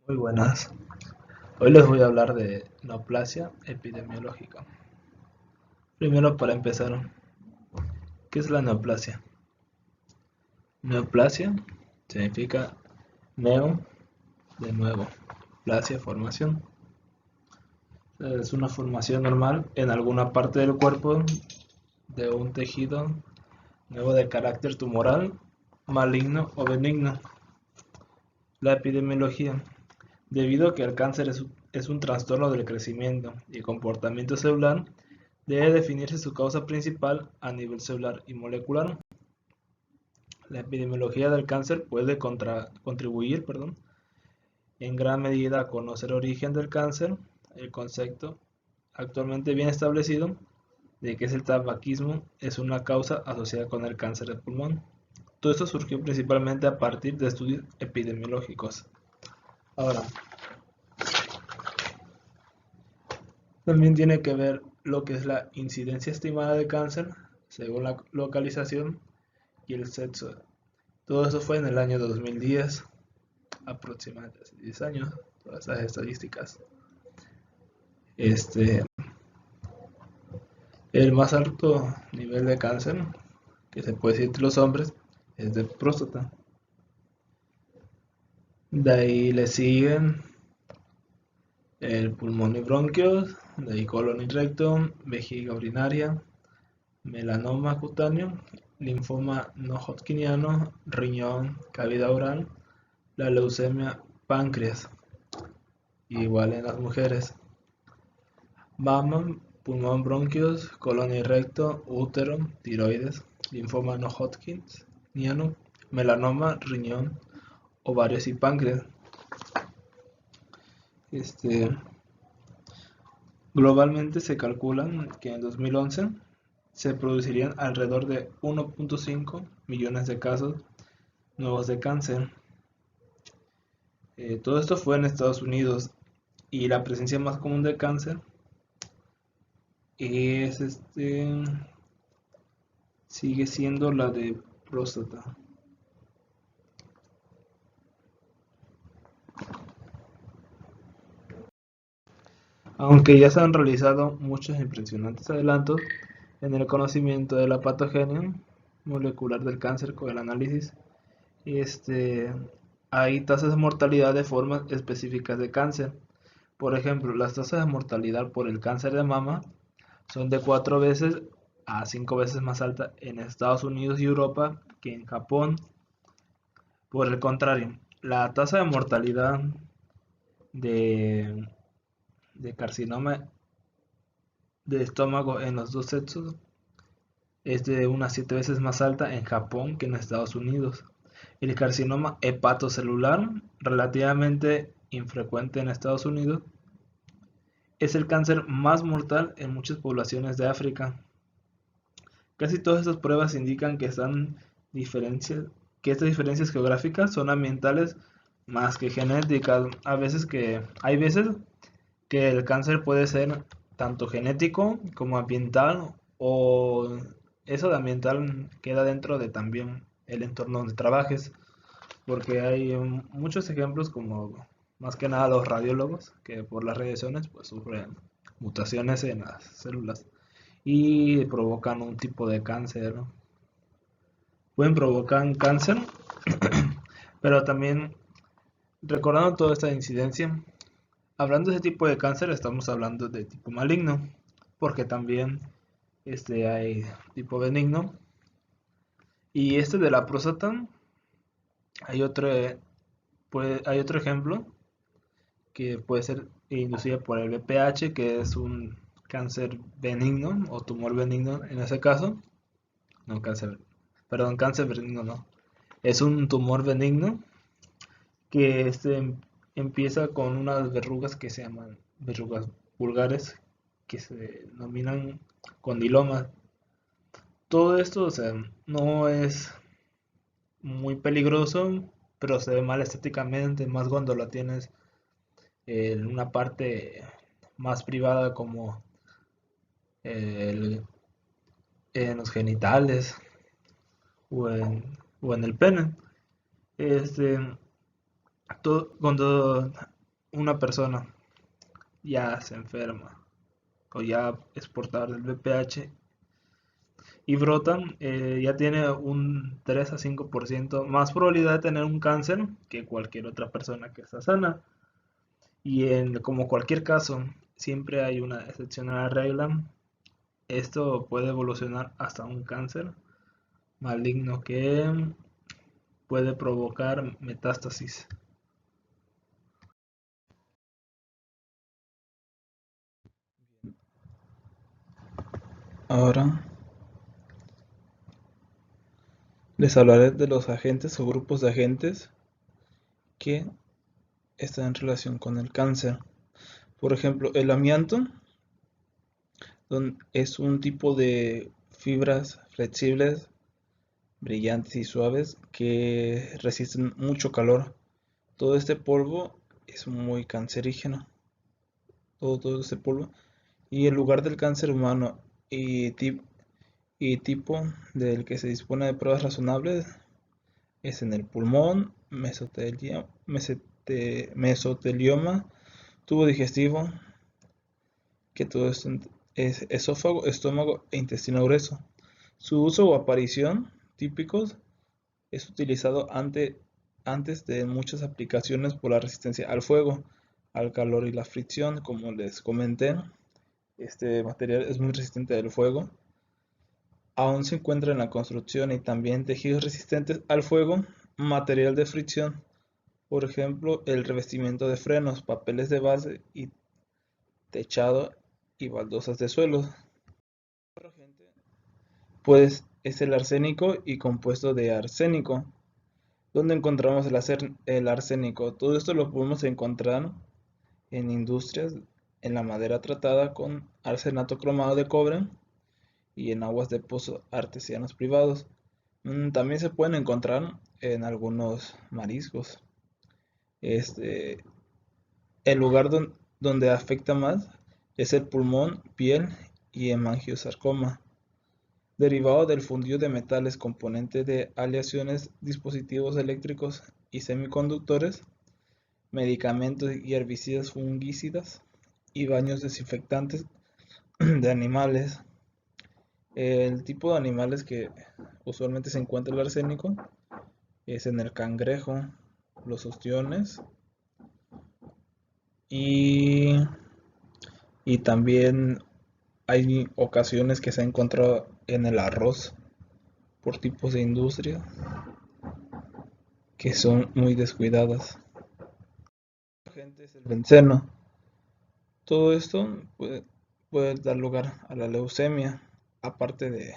Muy buenas. Hoy les voy a hablar de neoplasia epidemiológica. Primero, para empezar, ¿qué es la neoplasia? Neoplasia significa neo, de nuevo, plasia, formación. Es una formación normal en alguna parte del cuerpo de un tejido nuevo de carácter tumoral, maligno o benigno. La epidemiología. Debido a que el cáncer es un trastorno del crecimiento y comportamiento celular, debe definirse su causa principal a nivel celular y molecular. La epidemiología del cáncer puede contribuir en gran medida a conocer el origen del cáncer, el concepto actualmente bien establecido de que el tabaquismo es una causa asociada con el cáncer de pulmón. Todo esto surgió principalmente a partir de estudios epidemiológicos. Ahora, también tiene que ver lo que es la incidencia estimada de cáncer según la localización y el sexo. Todo eso fue en el año 2010, aproximadamente hace 10 años, todas esas estadísticas. Este, el más alto nivel de cáncer que se puede decir entre los hombres es de próstata. De ahí le siguen el pulmón y bronquios, de ahí colon y recto, vejiga urinaria, melanoma cutáneo, linfoma no hodgkiniano, riñón, cavidad oral, la leucemia, páncreas, igual en las mujeres. Mama, pulmón, bronquios, colon y recto, útero, tiroides, linfoma no hodgkiniano, melanoma, riñón, ovarios y páncreas. Este, Globalmente se calcula que en 2011 se producirían alrededor de 1.5 millones de casos nuevos de cáncer. Todo esto fue en Estados Unidos y la presencia más común de cáncer es sigue siendo la de próstata. Aunque ya se han realizado muchos impresionantes adelantos en el conocimiento de la patogenia molecular del cáncer con el análisis, este, hay tasas de mortalidad de formas específicas de cáncer. Por ejemplo, las tasas de mortalidad por el cáncer de mama son de 4 veces a 5 veces más altas en Estados Unidos y Europa que en Japón. Por el contrario, la tasa de mortalidad de, de carcinoma de estómago en los dos sexos es de unas 7 veces más alta en Japón que en Estados Unidos. El carcinoma hepatocelular, relativamente infrecuente en Estados Unidos, es el cáncer más mortal en muchas poblaciones de África. Casi todas estas pruebas indican que estas diferencias geográficas son ambientales más que genéticas. Hay veces que el cáncer puede ser tanto genético como ambiental, o eso de ambiental queda dentro de también el entorno donde trabajes, porque hay muchos ejemplos como más que nada los radiólogos que por las radiaciones pues sufren mutaciones en las células y provocan un tipo de cáncer, ¿no? Pueden provocar cáncer, pero también recordando toda esta incidencia, hablando de ese tipo de cáncer, estamos hablando de tipo maligno, porque también hay tipo benigno. Y este de la próstata, hay otro, hay otro ejemplo que puede ser inducido por el BPH, que es un cáncer benigno o tumor benigno en ese caso. No, cáncer benigno no. Es un tumor benigno que empieza con unas verrugas que se llaman verrugas vulgares, que se denominan condilomas. Todo esto, o sea, no es muy peligroso, pero se ve mal estéticamente, más cuando lo tienes en una parte más privada como el- en los genitales o en el pene. Este, cuando una persona ya se enferma o ya es portador del VPH y brotan, ya tiene un 3 a 5% más probabilidad de tener un cáncer que cualquier otra persona que está sana. Y como cualquier caso, siempre hay una excepción a la regla. Esto puede evolucionar hasta un cáncer maligno que puede provocar metástasis. Ahora les hablaré de los agentes o grupos de agentes que están en relación con el cáncer. Por ejemplo, el amianto es un tipo de fibras flexibles, brillantes y suaves que resisten mucho calor. Todo este polvo es muy cancerígeno. Todo este polvo. Y el lugar del cáncer humano y tipo del que se dispone de pruebas razonables es en el pulmón, mesotelioma, tubo digestivo, que todo esto es esófago, estómago e intestino grueso. Su uso o aparición típicos es utilizado antes de muchas aplicaciones por la resistencia al fuego, al calor y la fricción. Como les comenté, este material es muy resistente al fuego. Aún se encuentra en la construcción y también tejidos resistentes al fuego, material de fricción, por ejemplo, el revestimiento de frenos, papeles de base y techado y baldosas de suelo. Otro agente, pues, es el arsénico y compuesto de arsénico. ¿Dónde encontramos el arsénico? Todo esto lo podemos encontrar en industrias, en la madera tratada con arsenato cromado de cobre y en aguas de pozos artesianos privados. También se pueden encontrar en algunos mariscos. Este, el lugar donde afecta más es el pulmón, piel y hemangiosarcoma, derivado del fundido de metales, componente de aleaciones, dispositivos eléctricos y semiconductores, medicamentos y herbicidas fungicidas y baños desinfectantes de animales. El tipo de animales que usualmente se encuentra el arsénico es en el cangrejo, los ostiones y, y también hay ocasiones que se ha encontrado en el arroz por tipos de industria que son muy descuidadas. Gente, es el benceno. Todo esto puede dar lugar a la leucemia, aparte de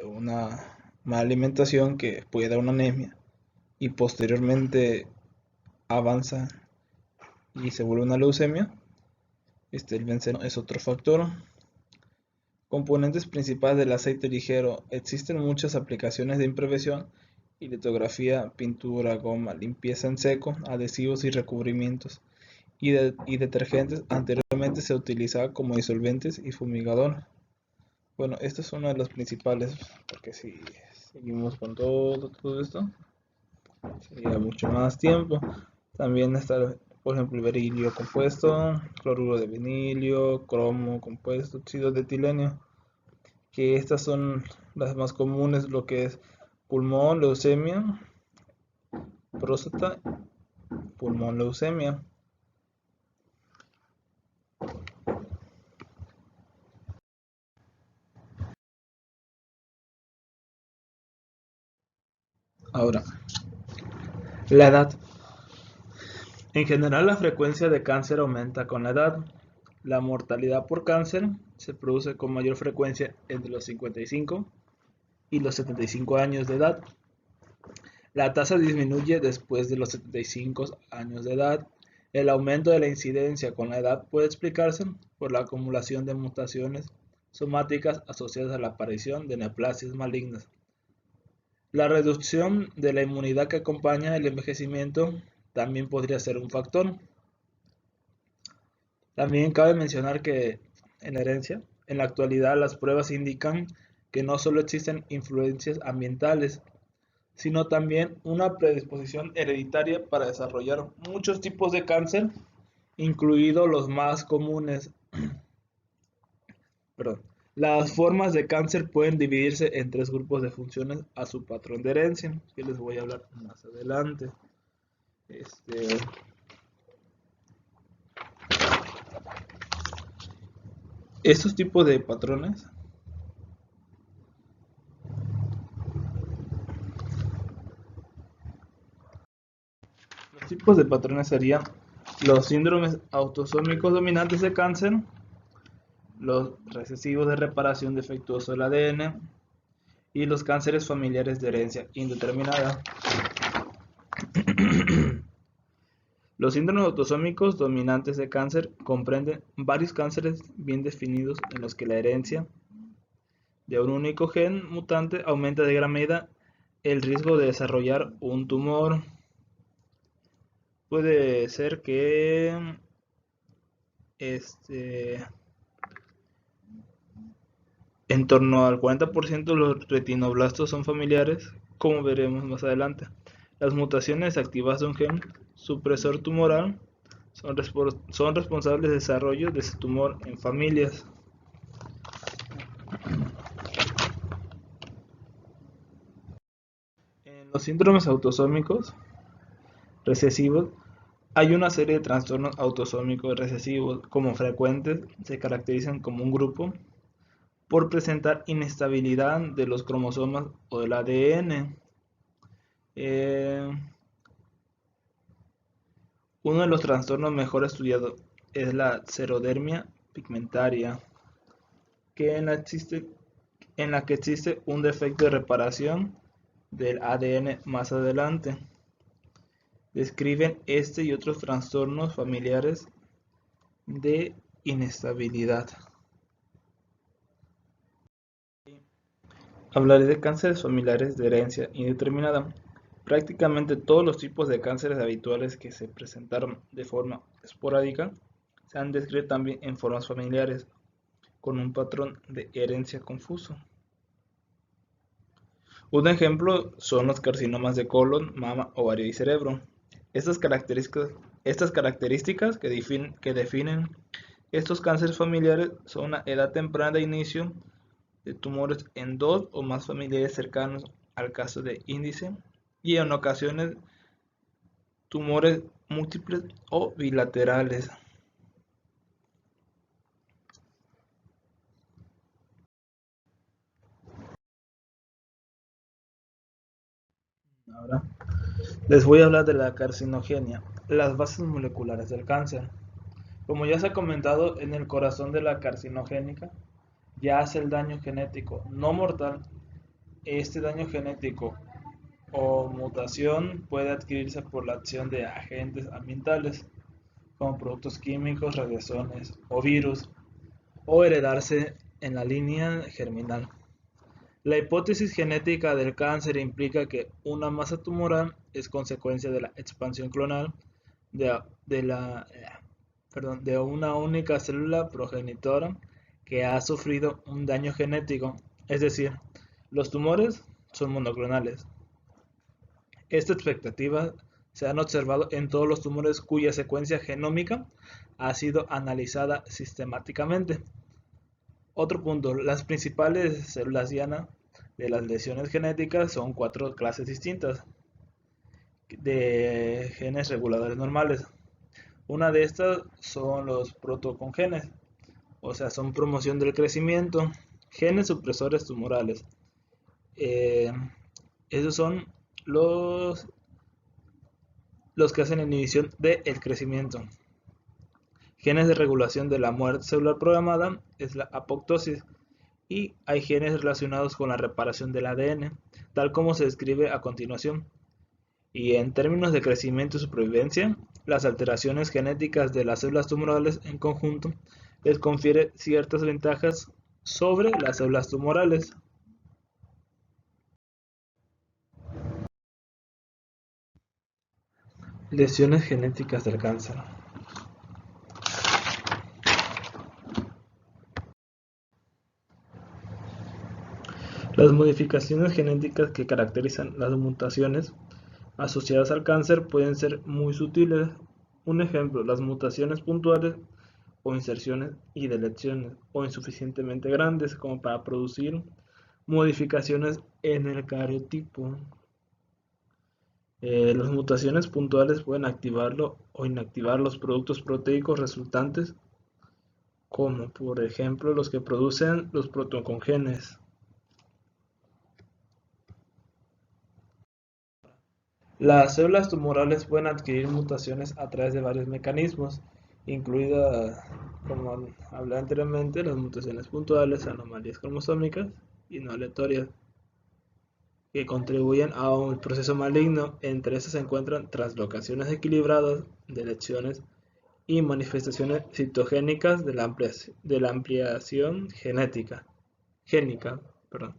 una mala alimentación que puede dar una anemia y posteriormente avanza y se vuelve una leucemia. El benceno es otro factor. Componentes principales del aceite ligero. Existen muchas aplicaciones de impresión y litografía, pintura, goma, limpieza en seco, adhesivos y recubrimientos. Y detergentes. Anteriormente se utilizaba como disolventes y fumigador. Bueno, esta es una de las principales, porque si seguimos con todo esto, sería mucho más tiempo. También está, por ejemplo, el berilio compuesto, cloruro de vinilio, cromo compuesto, óxido de etileno, que estas son las más comunes, lo que es pulmón, leucemia, próstata, pulmón, leucemia. Ahora, la edad. En general, la frecuencia de cáncer aumenta con la edad. La mortalidad por cáncer se produce con mayor frecuencia entre los 55 y los 75 años de edad. La tasa disminuye después de los 75 años de edad. El aumento de la incidencia con la edad puede explicarse por la acumulación de mutaciones somáticas asociadas a la aparición de neoplasias malignas. La reducción de la inmunidad que acompaña el envejecimiento también podría ser un factor. También cabe mencionar que en la herencia, en la actualidad las pruebas indican que no solo existen influencias ambientales, sino también una predisposición hereditaria para desarrollar muchos tipos de cáncer, incluidos los más comunes. Perdón. Las formas de cáncer pueden dividirse en tres grupos de funciones a su patrón de herencia, que les voy a hablar más adelante. Estos tipos de patrones los tipos de patrones serían los síndromes autosómicos dominantes de cáncer, los recesivos de reparación defectuosa del ADN y los cánceres familiares de herencia indeterminada. Los síndromes autosómicos dominantes de cáncer comprenden varios cánceres bien definidos en los que la herencia de un único gen mutante aumenta de gran medida el riesgo de desarrollar un tumor. Puede ser que en torno al 40% de los retinoblastos son familiares, como veremos más adelante. Las mutaciones activas de un gen supresor tumoral son responsables del desarrollo de ese tumor en familias. En los síndromes autosómicos recesivos hay una serie de trastornos autosómicos recesivos. Como frecuentes, se caracterizan como un grupo por presentar inestabilidad de los cromosomas o del ADN. Uno de los trastornos mejor estudiados es la xerodermia pigmentaria, en la que existe un defecto de reparación del ADN más adelante. Describen este y otros trastornos familiares de inestabilidad. Hablaré de cánceres familiares de herencia indeterminada. Prácticamente todos los tipos de cánceres habituales que se presentaron de forma esporádica se han descrito también en formas familiares, con un patrón de herencia confuso. Un ejemplo son los carcinomas de colon, mama, ovario y cerebro. Estas características que definen estos cánceres familiares son una edad temprana de inicio de tumores en dos o más familiares cercanos al caso de índice y en ocasiones tumores múltiples o bilaterales. Ahora les voy a hablar de la carcinogenia, las bases moleculares del cáncer. Como ya se ha comentado, en el corazón de la carcinogénica yace el daño genético no mortal. Este daño genético o mutación puede adquirirse por la acción de agentes ambientales, como productos químicos, radiaciones o virus, o heredarse en la línea germinal. La hipótesis genética del cáncer implica que una masa tumoral es consecuencia de la expansión clonal de, de la, de una única célula progenitora que ha sufrido un daño genético, es decir, los tumores son monoclonales. Esta expectativa se han observado en todos los tumores cuya secuencia genómica ha sido analizada sistemáticamente. Otro punto, las principales células diana de las lesiones genéticas son 4 clases distintas de genes reguladores normales. Una de estas son los protocongenes, o sea, son promoción del crecimiento, genes supresores tumorales. Esos son los que hacen inhibición del crecimiento. Genes de regulación de la muerte celular programada es la apoptosis, y hay genes relacionados con la reparación del ADN, tal como se describe a continuación. Y en términos de crecimiento y supervivencia, las alteraciones genéticas de las células tumorales en conjunto les confiere ciertas ventajas sobre las células tumorales. Lesiones genéticas del cáncer. Las modificaciones genéticas que caracterizan las mutaciones asociadas al cáncer pueden ser muy sutiles. Un ejemplo, las mutaciones puntuales o inserciones y deleciones o insuficientemente grandes como para producir modificaciones en el cariotipo. Las mutaciones puntuales pueden activarlo o inactivar los productos proteicos resultantes, como por ejemplo los que producen los protocongenes. Las células tumorales pueden adquirir mutaciones a través de varios mecanismos, incluidas, como hablé anteriormente, las mutaciones puntuales, anomalías cromosómicas y no aleatorias, que contribuyen a un proceso maligno. Entre estas se encuentran translocaciones equilibradas, deleciones y manifestaciones citogénicas de la ampliación génica. Perdón.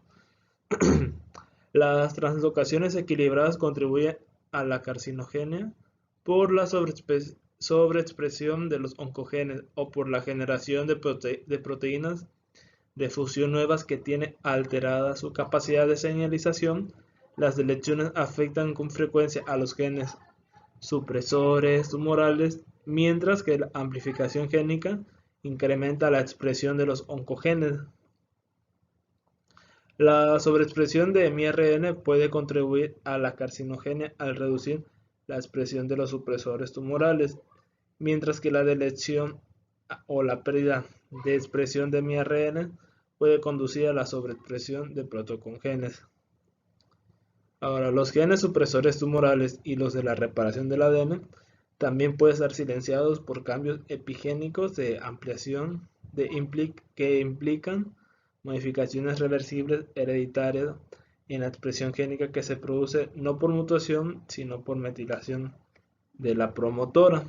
Las translocaciones equilibradas contribuyen a la carcinogenia por la sobreexpresión de los oncogenes o por la generación de proteínas de fusión nuevas que tienen alterada su capacidad de señalización. Las deleciones afectan con frecuencia a los genes supresores tumorales, mientras que la amplificación génica incrementa la expresión de los oncogenes. La sobreexpresión de miRNA puede contribuir a la carcinogenia al reducir la expresión de los supresores tumorales, mientras que la deleción o la pérdida de expresión de miRNA puede conducir a la sobreexpresión de protocongenes. Ahora, los genes supresores tumorales y los de la reparación del ADN también pueden estar silenciados por cambios epigénicos de ampliación que implican modificaciones reversibles hereditarias en la expresión génica que se produce no por mutación, sino por metilación de la promotora.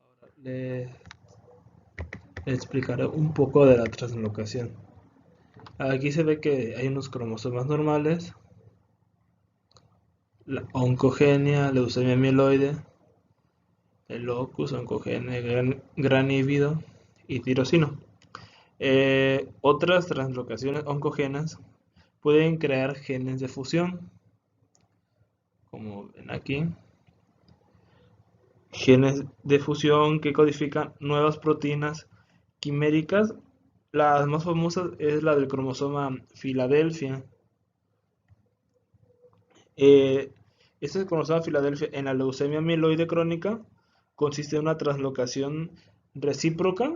Ahora les explicaré un poco de la translocación. Aquí se ve que hay unos cromosomas normales, la oncogenia, leucemia mieloide, el locus, oncogenia granívido y tirosino. Otras translocaciones oncogenas pueden crear genes de fusión, como ven aquí, genes de fusión que codifican nuevas proteínas quiméricas. La más famosa es la del cromosoma Filadelfia. Este cromosoma Filadelfia en la leucemia mieloide crónica consiste en una translocación recíproca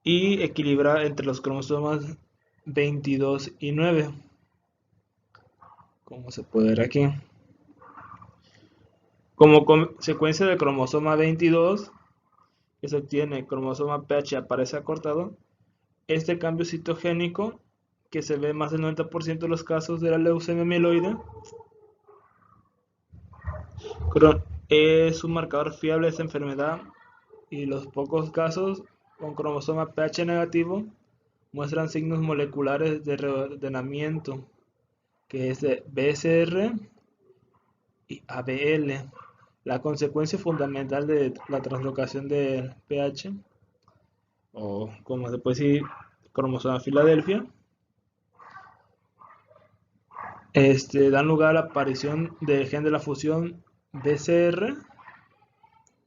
y equilibrada entre los cromosomas 22 y 9, como se puede ver aquí. Como consecuencia del cromosoma 22, que se obtiene cromosoma PH aparece acortado, este cambio citogénico, que se ve más del 90% de los casos de la leucemia mieloide, es un marcador fiable de esta enfermedad, y los pocos casos con cromosoma PH negativo muestran signos moleculares de reordenamiento, que es de BSR y ABL. La consecuencia fundamental de la translocación del PH, o como se puede decir, cromosoma Filadelfia, dan lugar a la aparición del gen de la fusión BCR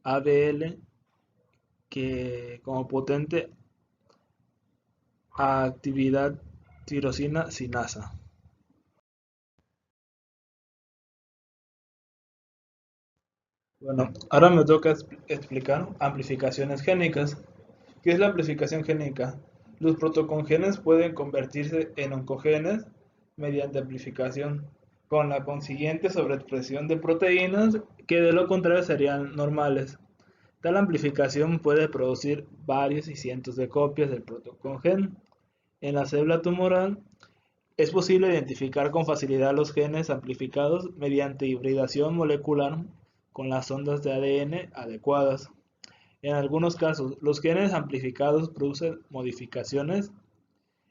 ABL, que como potente actividad tirosina sinasa. Bueno, ahora me toca explicar amplificaciones génicas. ¿Qué es la amplificación génica? Los protocongenes pueden convertirse en oncogenes mediante amplificación, con la consiguiente sobreexpresión de proteínas que de lo contrario serían normales. Tal amplificación puede producir varios y cientos de copias del protocongen. En la célula tumoral es posible identificar con facilidad los genes amplificados mediante hibridación molecular con las ondas de ADN adecuadas. En algunos casos, los genes amplificados producen modificaciones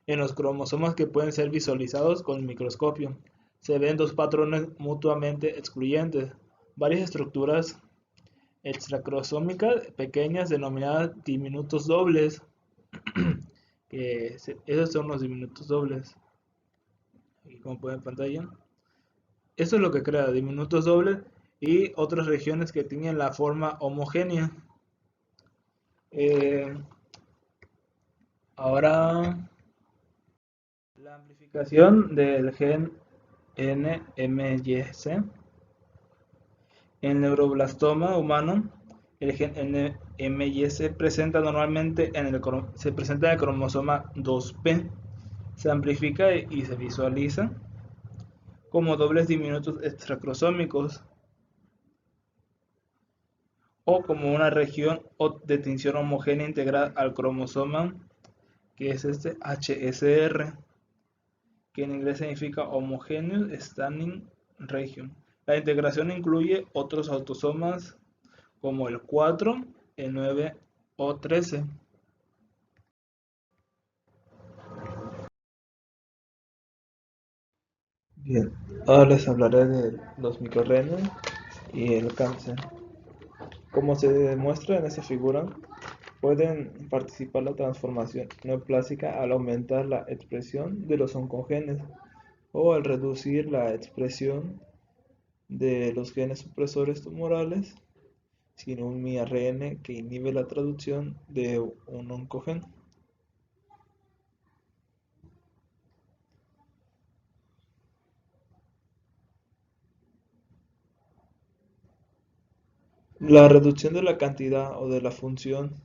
en los cromosomas que pueden ser visualizados con el microscopio. Se ven dos patrones mutuamente excluyentes, varias estructuras extracromosómicas pequeñas denominadas diminutos dobles, Esos son los diminutos dobles. Aquí como pueden en pantalla. Eso es lo que crea diminutos dobles y otras regiones que tienen la forma homogénea. Eh, Ahora, la amplificación del gen NMYC. En el neuroblastoma humano, el gen NMYC se presenta en el cromosoma 2P, se amplifica y se visualiza como dobles diminutos extracromosómicos o como una región de tinción homogénea integrada al cromosoma, que es este HSR, que en inglés significa Homogeneous Staining Region. La integración incluye otros autosomas como el 4, el 9 o 13. Bien, ahora les hablaré de los microRNA y el cáncer. Como se demuestra en esta figura, pueden participar en la transformación neoplástica al aumentar la expresión de los oncogenes o al reducir la expresión de los genes supresores tumorales sin un miRNA que inhibe la traducción de un oncogen. La reducción de la cantidad o de la función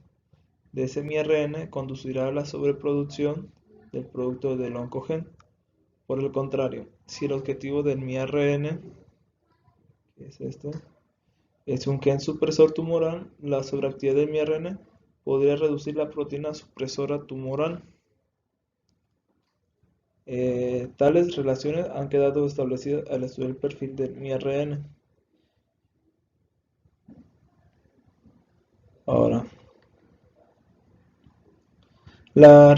de ese miRNA conducirá a la sobreproducción del producto del oncogen. Por el contrario, si el objetivo del miRNA, que es este, es un gen supresor tumoral, la sobreactividad del miRNA podría reducir la proteína supresora tumoral. Tales relaciones han quedado establecidas al estudiar el perfil del miRNA. Ahora, la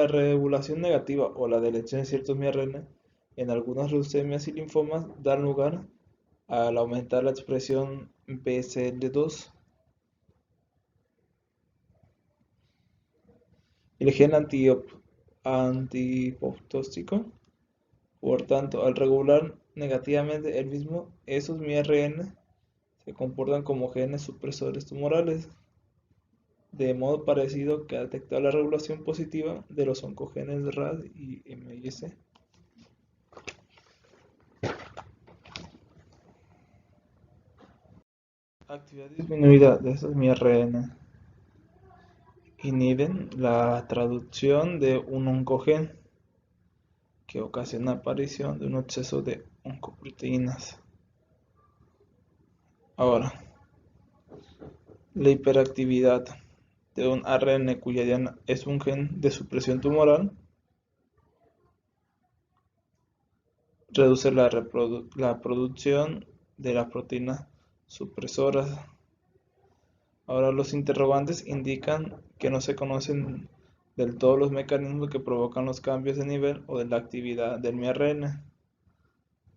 regulación negativa o la deleción de ciertos miRNA en algunas leucemias y linfomas dan lugar al aumentar la expresión BCL2. El gen antipoptóxico, por tanto, al regular negativamente el mismo, esos miRNA se comportan como genes supresores tumorales, de modo parecido que al detectar la regulación positiva de los oncogenes RAS y MYC. Actividad disminuida de estos miRNA inhiben la traducción de un oncogen que ocasiona la aparición de un exceso de oncoproteínas. Ahora, la hiperactividad de un ARN cuya diana es un gen de supresión tumoral reduce la producción de las proteínas supresoras. Ahora, los interrogantes indican que no se conocen del todo los mecanismos que provocan los cambios de nivel o de la actividad del miRNA.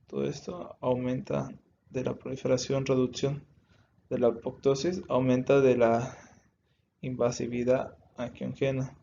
Todo esto aumenta de la proliferación, reducción de la apoptosis, aumenta de la invasividad angiogenia.